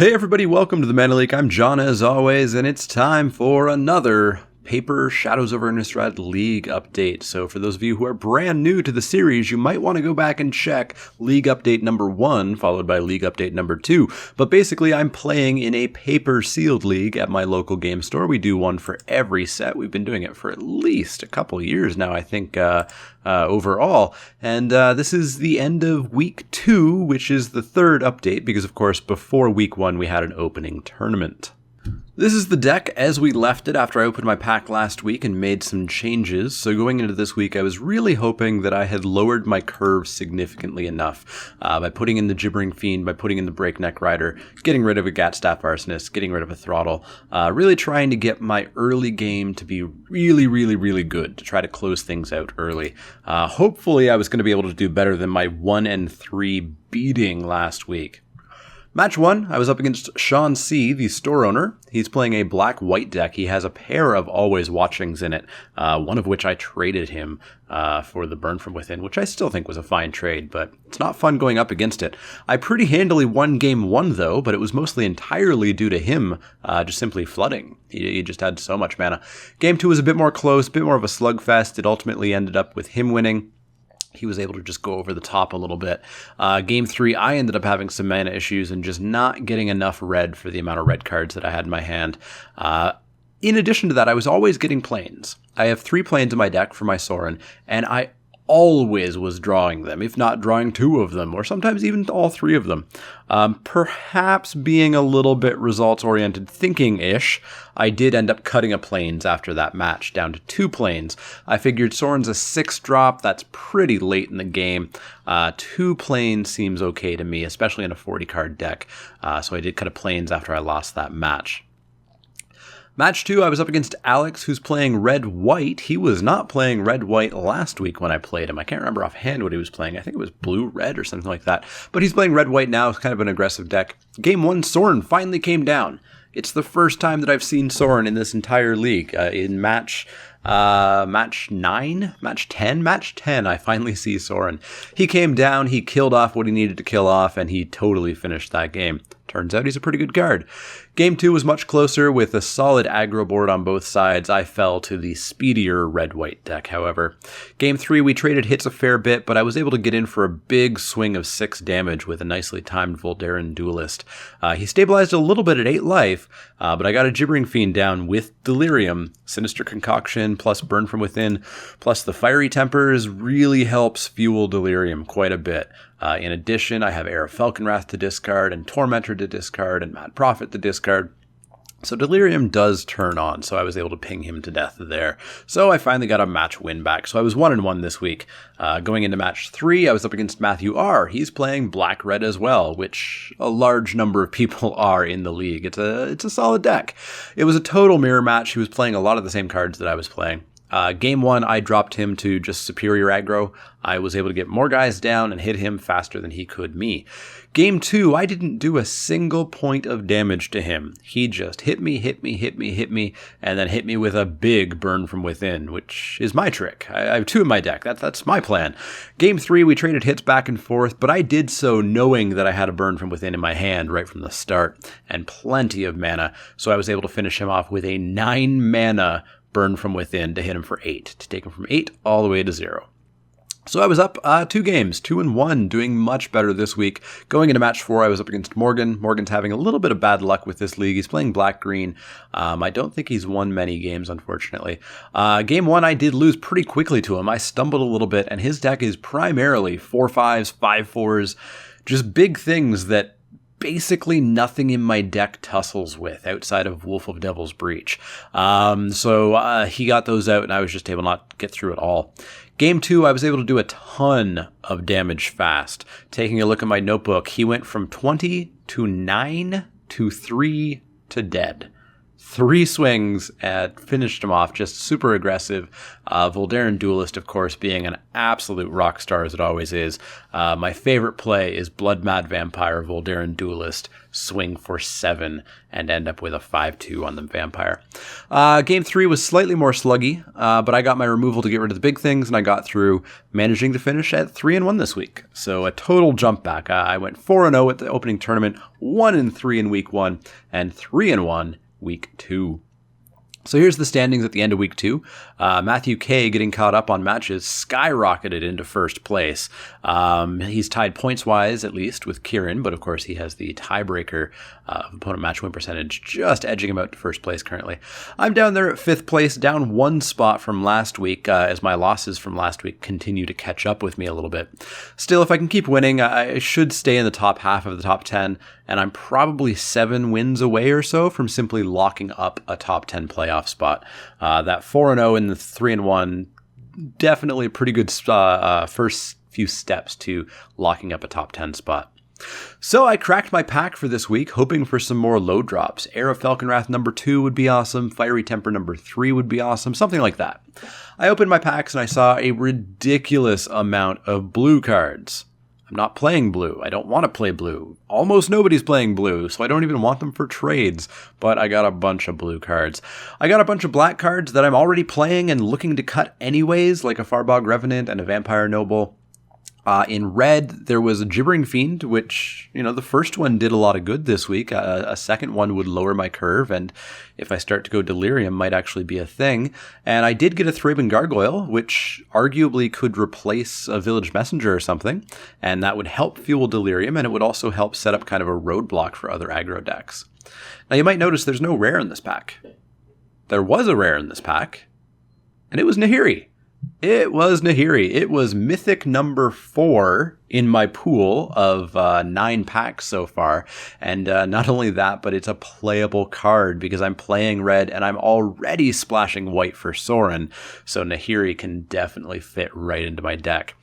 Hey everybody, welcome to the Leek. I'm John as always, and it's time for another Paper Shadows over Innistrad League update. So for those of you who are brand new to the series, you might want to go back and check League Update number 1, followed by League Update number 2. But basically, I'm playing in a paper sealed league at my local game store. We do one for every set. We've been doing it for at least a couple years now, I think, overall. And this is the end of week 2, which is the third update, because of course, before week 1, we had an opening tournament. This is the deck as we left it after I opened my pack last week and made some changes. So going into this week, I was really hoping that I had lowered my curve significantly enough by putting in the Gibbering Fiend, by putting in the Breakneck Rider, getting rid of a Gatstaff Arsonist, getting rid of a Throttle, really trying to get my early game to be really good, to try to close things out early. Hopefully I was going to be able to do better than my 1-3 beating last week. Match 1, I was up against Sean C., the store owner. He's playing a black-white deck. He has a pair of Always Watchings in it, one of which I traded him for the Burn From Within, which I still think was a fine trade, but it's not fun going up against it. I pretty handily won game 1, though, but it was mostly entirely due to him just simply flooding. He just had so much mana. Game 2 was a bit more close, a bit more of a slugfest. It ultimately ended up with him winning. He was able to just go over the top a little bit. Game 3, I ended up having some mana issues and just not getting enough red for the amount of red cards that I had in my hand. In addition to that, I was always getting planes. I have 3 planes in my deck for my Sorin, and I always was drawing them, if not drawing 2 of them, or sometimes even all 3 of them. Perhaps being a little bit results-oriented thinking-ish, I did end up cutting a planes after that match, down to 2 planes. I figured Sorin's a 6-drop, that's pretty late in the game. 2 planes seems okay to me, especially in a 40-card deck, so I did cut a planes after I lost that match. Match 2, I was up against Alex, who's playing red-white. He was not playing red-white last week when I played him. I can't remember offhand what he was playing. I think it was blue-red or something like that. But he's playing red-white now. It's kind of an aggressive deck. Game 1, Sorin finally came down. It's the first time that I've seen Sorin in this entire league. In match 10, I finally see Sorin. He came down, he killed off what he needed to kill off, and he totally finished that game. Turns out he's a pretty good card. Game 2 was much closer with a solid aggro board on both sides. I fell to the speedier red-white deck, however. Game 3, we traded hits a fair bit, but I was able to get in for a big swing of 6 damage with a nicely timed Voldaren Duelist. He stabilized a little bit at 8 life, but I got a Gibbering Fiend down with Delirium. Sinister Concoction plus Burn From Within plus the Fiery Tempers really helps fuel Delirium quite a bit. In addition, I have Heir of Falconwrath to discard, and Tormentor to discard, and Mad Prophet to discard. So Delirium does turn on, so I was able to ping him to death there. So I finally got a match win back, so I was 1-1 this week. Going into match 3, I was up against Matthew R. He's playing black-red as well, which a large number of people are in the league. It's a solid deck. It was a total mirror match. He was playing a lot of the same cards that I was playing. Game 1, I dropped him to just superior aggro. I was able to get more guys down and hit him faster than he could me. Game 2, I didn't do a single point of damage to him. He just hit me, and then hit me with a big Burn From Within, which is my trick. I have 2 in my deck. That's my plan. Game 3, we traded hits back and forth, but I did so knowing that I had a Burn From Within in my hand right from the start, and plenty of mana, so I was able to finish him off with a 9-mana Burn From Within to hit him for 8, to take him from 8 all the way to 0. So I was up 2 games, 2-1, doing much better this week. Going into match 4, I was up against Morgan. Morgan's having a little bit of bad luck with this league. He's playing black-green. I don't think he's won many games, unfortunately. Game 1, I did lose pretty quickly to him. I stumbled a little bit, and his deck is primarily 4/5s, 5/4s, just big things that basically nothing in my deck tussles with outside of Wolf of Devil's Breach. So he got those out, and I was just able not to get through it all. Game 2, I was able to do a ton of damage fast. Taking a look at my notebook, he went from 20 to 9 to 3 to dead. 3 swings and finished him off, just super aggressive. Voldaren Duelist, of course, being an absolute rock star as it always is. My favorite play is Blood Mad Vampire, Voldaren Duelist, swing for 7 and end up with a 5-2 on the Vampire. Game 3 was slightly more sluggy, but I got my removal to get rid of the big things, and I got through, managing to finish at 3-1 this week. So a total jump back. I went 4-0 at the opening tournament, 1-3 in week 1, and 3-1 week 2. So here's the standings at the end of week 2. Matthew K, getting caught up on matches, skyrocketed into first place. He's tied points-wise, at least, with Kieran, but of course he has the tiebreaker opponent match win percentage, just edging him out to first place currently. I'm down there at 5th place, down 1 spot from last week, as my losses from last week continue to catch up with me a little bit. Still, if I can keep winning, I should stay in the top half of the top 10, and I'm probably 7 wins away or so from simply locking up a top 10 playoff spot. That 4-0 and the 3-1, definitely a pretty good first few steps to locking up a top 10 spot. So I cracked my pack for this week, hoping for some more low drops. Heir of Falconwrath number 2 would be awesome. Fiery Temper number 3 would be awesome. Something like that. I opened my packs and I saw a ridiculous amount of blue cards. I'm not playing blue. I don't want to play blue. Almost nobody's playing blue, so I don't even want them for trades. But I got a bunch of blue cards. I got a bunch of black cards that I'm already playing and looking to cut anyways, like a Farbog Revenant and a Vampire Noble. In red, there was a Gibbering Fiend, which, the first one did a lot of good this week. A second one would lower my curve, and if I start to go Delirium, might actually be a thing. And I did get a Thraben Gargoyle, which arguably could replace a Village Messenger or something, and that would help fuel Delirium, and it would also help set up kind of a roadblock for other aggro decks. Now, you might notice there's no rare in this pack. There was a rare in this pack, and it was Nahiri. It was Nahiri. It was Mythic number 4 in my pool of 9 packs so far. And not only that, but it's a playable card because I'm playing red and I'm already splashing white for Sorin. So Nahiri can definitely fit right into my deck.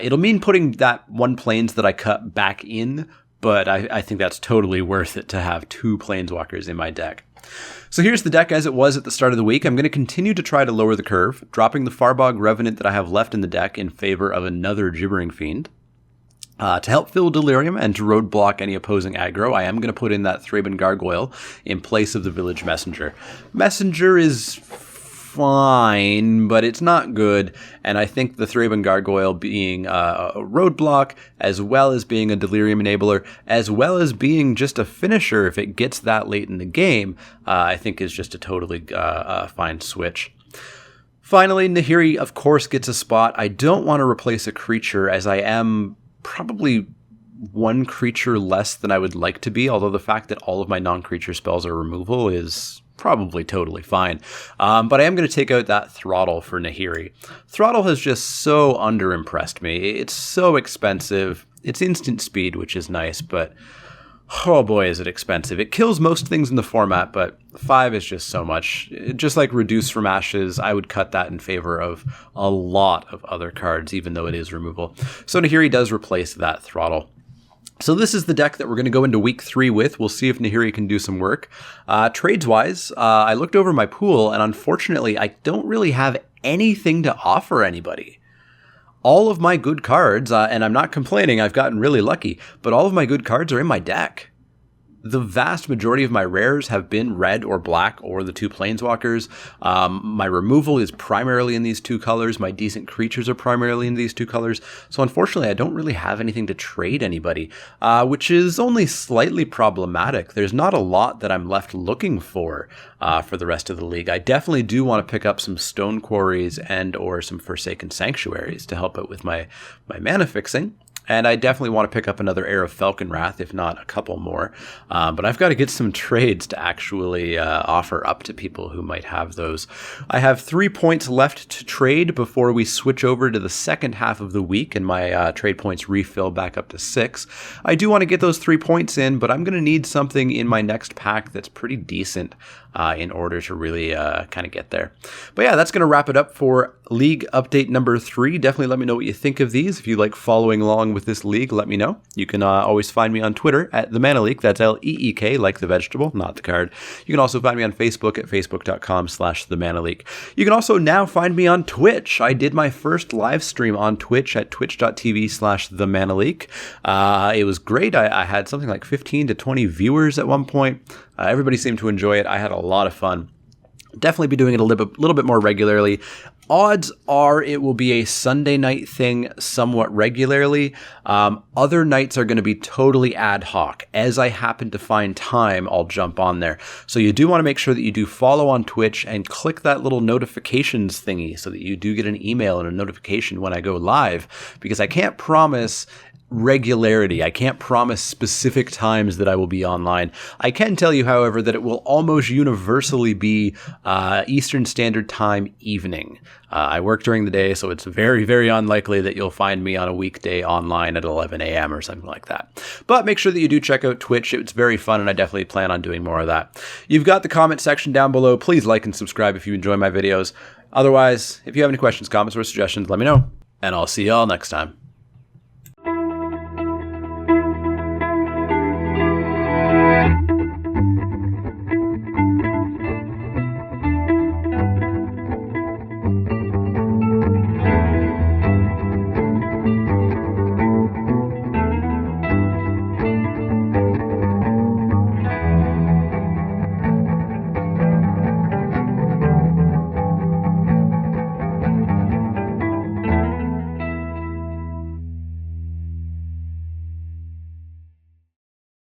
It'll mean putting that 1 planes that I cut back in, but I think that's totally worth it to have 2 planeswalkers in my deck. So here's the deck as it was at the start of the week. I'm going to continue to try to lower the curve, dropping the Farbog Revenant that I have left in the deck in favor of another Gibbering Fiend. To help fill Delirium and to roadblock any opposing aggro, I am going to put in that Thraben Gargoyle in place of the Village Messenger. Messenger is fine, but it's not good, and I think the Thraben Gargoyle being a roadblock, as well as being a Delirium enabler, as well as being just a finisher if it gets that late in the game, I think is just a totally fine switch. Finally, Nahiri, of course, gets a spot. I don't want to replace a creature, as I am probably 1 creature less than I would like to be, although the fact that all of my non-creature spells are removal is probably totally fine. But I am going to take out that Throttle for Nahiri. Throttle has just so underimpressed me. It's so expensive. It's instant speed, which is nice, but oh boy, is it expensive. It kills most things in the format, but 5 is just so much. Just like Reduce from Ashes, I would cut that in favor of a lot of other cards, even though it is removal. So Nahiri does replace that Throttle. So this is the deck that we're going to go into week 3 with. We'll see if Nahiri can do some work. Trades-wise, I looked over my pool, and unfortunately, I don't really have anything to offer anybody. All of my good cards, and I'm not complaining, I've gotten really lucky, but all of my good cards are in my deck. The vast majority of my rares have been red or black or the 2 planeswalkers. My removal is primarily in these 2 colors. My decent creatures are primarily in these 2 colors. So unfortunately, I don't really have anything to trade anybody, which is only slightly problematic. There's not a lot that I'm left looking for the rest of the league. I definitely do want to pick up some Stone Quarries and or some Forsaken Sanctuaries to help out with my mana fixing. And I definitely want to pick up another Heir of Falconwrath, if not a couple more. But I've got to get some trades to actually offer up to people who might have those. I have 3 points left to trade before we switch over to the second half of the week and my trade points refill back up to 6. I do want to get those 3 points in, but I'm going to need something in my next pack that's pretty decent in order to really kind of get there. But yeah, that's going to wrap it up for League update number 3. Definitely let me know what you think of these. If you like following along with this league, let me know. You can always find me on Twitter at the Mana Leek. That's Leek, like the vegetable, not the card. You can also find me on Facebook at facebook.com/themanaleek. You can also now find me on Twitch. I did my first live stream on Twitch at twitch.tv/themanaleek. It was great. I had something like 15 to 20 viewers at one point. Everybody seemed to enjoy it. I had a lot of fun. Definitely be doing it a little bit more regularly. Odds are it will be a Sunday night thing somewhat regularly. Other nights are going to be totally ad hoc. As I happen to find time, I'll jump on there. So you do want to make sure that you do follow on Twitch and click that little notifications thingy so that you do get an email and a notification when I go live, because I can't promise regularity. I can't promise specific times that I will be online. I can tell you, however, that it will almost universally be Eastern Standard Time evening. I work during the day, so it's very, very unlikely that you'll find me on a weekday online at 11 a.m. or something like that. But make sure that you do check out Twitch. It's very fun, and I definitely plan on doing more of that. You've got the comment section down below. Please like and subscribe if you enjoy my videos. Otherwise, if you have any questions, comments, or suggestions, let me know, and I'll see y'all next time.